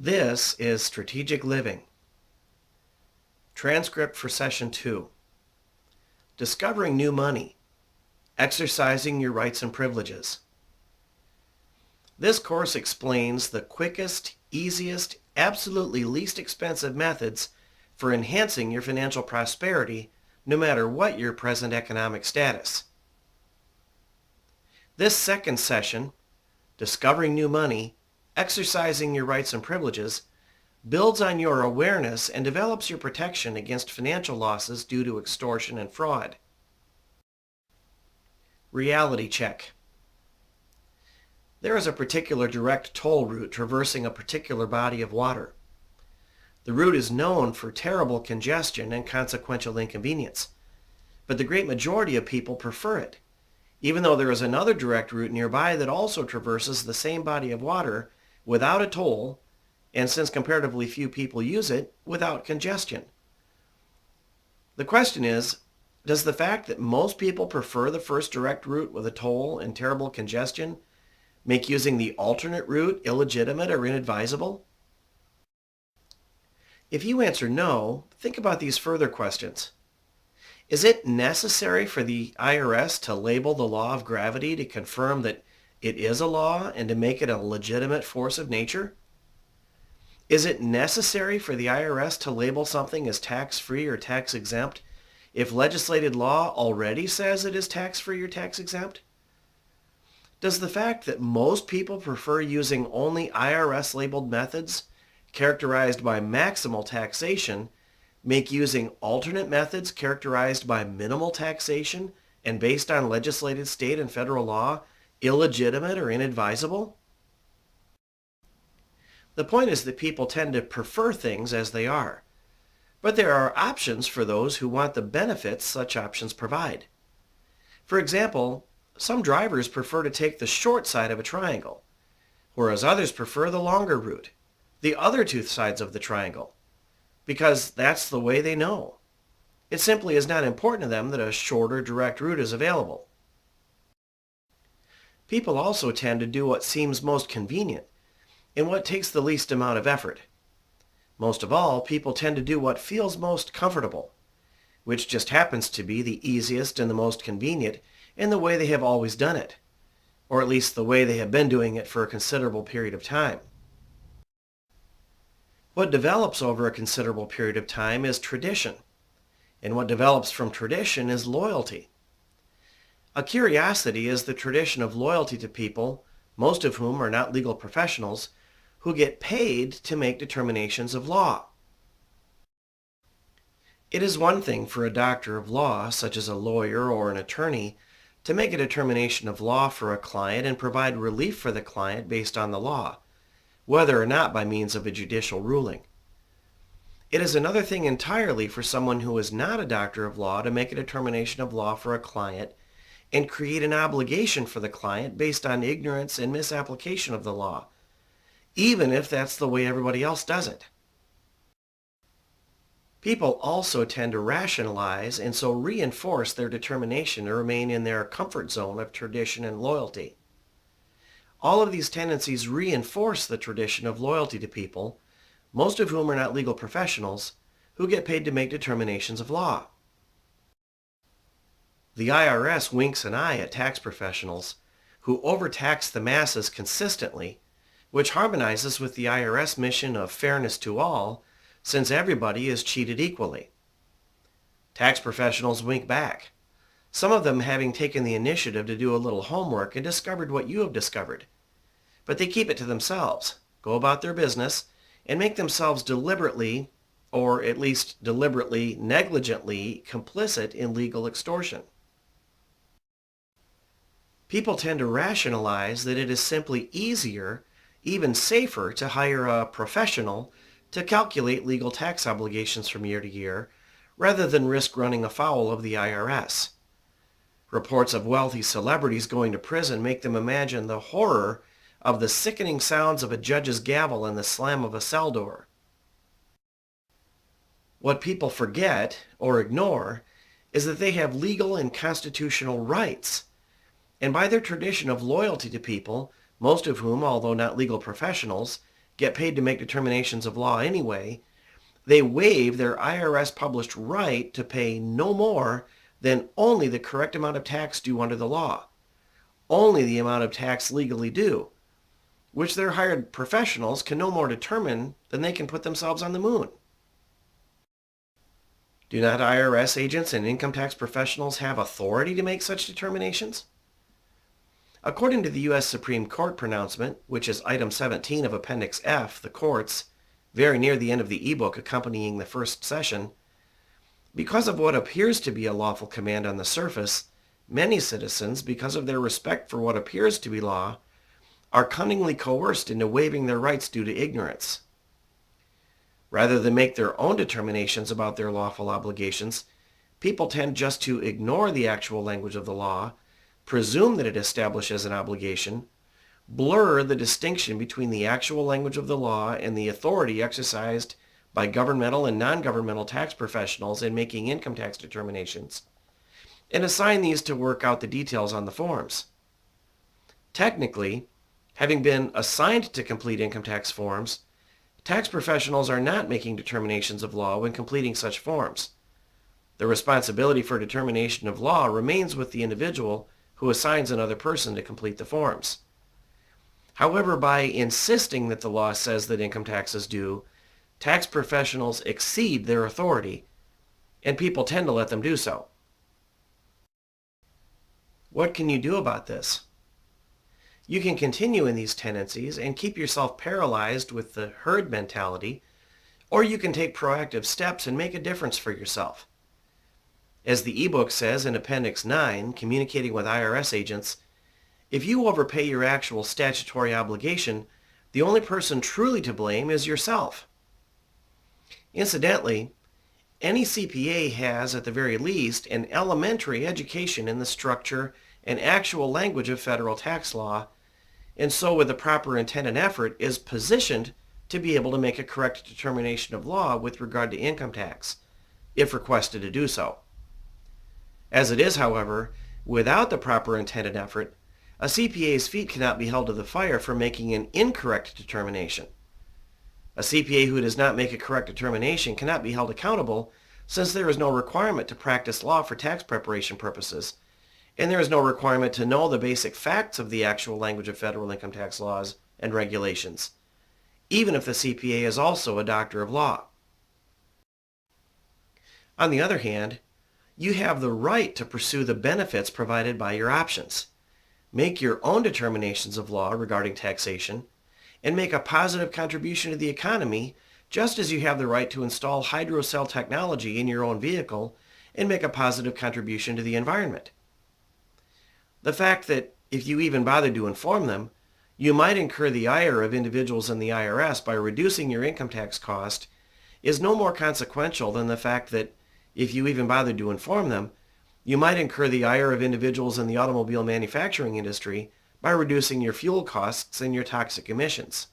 This is Strategic Living. Transcript for Session 2. Discovering New Money. Exercising Your Rights and Privileges. This course explains the quickest, easiest, absolutely least expensive methods for enhancing your financial prosperity no matter what your present economic status. This second session, Discovering New Money, Exercising Your Rights and Privileges, builds on your awareness and develops your protection against financial losses due to extortion and fraud. Reality check. There is a particular direct toll route traversing a particular body of water. The route is known for terrible congestion and consequential inconvenience, but the great majority of people prefer it, even though there is another direct route nearby that also traverses the same body of water without a toll, and since comparatively few people use it, without congestion. The question is, does the fact that most people prefer the first direct route with a toll and terrible congestion make using the alternate route illegitimate or inadvisable? If you answer no, think about these further questions. Is it necessary for the IRS to label the law of gravity to confirm that it is a law and to make it a legitimate force of nature? Is it necessary for the IRS to label something as tax-free or tax-exempt if legislated law already says it is tax-free or tax-exempt? Does the fact that most people prefer using only IRS-labeled methods characterized by maximal taxation make using alternate methods characterized by minimal taxation and based on legislated state and federal law illegitimate or inadvisable? The point is that people tend to prefer things as they are, but there are options for those who want the benefits such options provide. For example, some drivers prefer to take the short side of a triangle, whereas others prefer the longer route, the other two sides of the triangle, because that's the way they know. It simply is not important to them that a shorter direct route is available. People also tend to do what seems most convenient and what takes the least amount of effort. Most of all, people tend to do what feels most comfortable, which just happens to be the easiest and the most convenient in the way they have always done it, or at least the way they have been doing it for a considerable period of time. What develops over a considerable period of time is tradition, and what develops from tradition is loyalty. A curiosity is the tradition of loyalty to people, most of whom are not legal professionals, who get paid to make determinations of law. It is one thing for a doctor of law, such as a lawyer or an attorney, to make a determination of law for a client and provide relief for the client based on the law, whether or not by means of a judicial ruling. It is another thing entirely for someone who is not a doctor of law to make a determination of law for a client and create an obligation for the client based on ignorance and misapplication of the law, even if that's the way everybody else does it. People also tend to rationalize and so reinforce their determination to remain in their comfort zone of tradition and loyalty. All of these tendencies reinforce the tradition of loyalty to people, most of whom are not legal professionals, who get paid to make determinations of law. The IRS winks an eye at tax professionals who overtax the masses consistently, which harmonizes with the IRS mission of fairness to all, since everybody is cheated equally. Tax professionals wink back, some of them having taken the initiative to do a little homework and discovered what you have discovered. But they keep it to themselves, go about their business, and make themselves deliberately, or at least deliberately, negligently complicit in legal extortion. People tend to rationalize that it is simply easier, even safer, to hire a professional to calculate legal tax obligations from year to year, rather than risk running afoul of the IRS. Reports of wealthy celebrities going to prison make them imagine the horror of the sickening sounds of a judge's gavel and the slam of a cell door. What people forget or ignore is that they have legal and constitutional rights, and by their tradition of loyalty to people, most of whom, although not legal professionals, get paid to make determinations of law anyway, they waive their IRS published right to pay no more than only the correct amount of tax due under the law, only the amount of tax legally due, which their hired professionals can no more determine than they can put themselves on the moon. Do not IRS agents and income tax professionals have authority to make such determinations? According to the U.S. Supreme Court pronouncement, which is item 17 of Appendix F, the courts, very near the end of the ebook accompanying the first session, because of what appears to be a lawful command on the surface, many citizens, because of their respect for what appears to be law, are cunningly coerced into waiving their rights due to ignorance. Rather than make their own determinations about their lawful obligations, people tend just to ignore the actual language of the law, presume that it establishes an obligation, blur the distinction between the actual language of the law and the authority exercised by governmental and non-governmental tax professionals in making income tax determinations, and assign these to work out the details on the forms. Technically, having been assigned to complete income tax forms, tax professionals are not making determinations of law when completing such forms. The responsibility for determination of law remains with the individual who assigns another person to complete the forms. However, by insisting that the law says that income tax is due, tax professionals exceed their authority, and people tend to let them do so. What can you do about this? You can continue in these tendencies and keep yourself paralyzed with the herd mentality, or you can take proactive steps and make a difference for yourself. As the ebook says in Appendix 9, Communicating with IRS Agents, if you overpay your actual statutory obligation, the only person truly to blame is yourself. Incidentally, any CPA has, at the very least, an elementary education in the structure and actual language of federal tax law, and so with the proper intent and effort is positioned to be able to make a correct determination of law with regard to income tax, if requested to do so. As it is, however, without the proper intent and effort, a CPA's feet cannot be held to the fire for making an incorrect determination. A CPA who does not make a correct determination cannot be held accountable, since there is no requirement to practice law for tax preparation purposes, and there is no requirement to know the basic facts of the actual language of federal income tax laws and regulations, even if the CPA is also a doctor of law. On the other hand, you have the right to pursue the benefits provided by your options, make your own determinations of law regarding taxation, and make a positive contribution to the economy, just as you have the right to install hydrocell technology in your own vehicle and make a positive contribution to the environment. The fact that, if you even bothered to inform them, you might incur the ire of individuals in the IRS by reducing your income tax cost is no more consequential than the fact that, if you even bothered to inform them, you might incur the ire of individuals in the automobile manufacturing industry by reducing your fuel costs and your toxic emissions.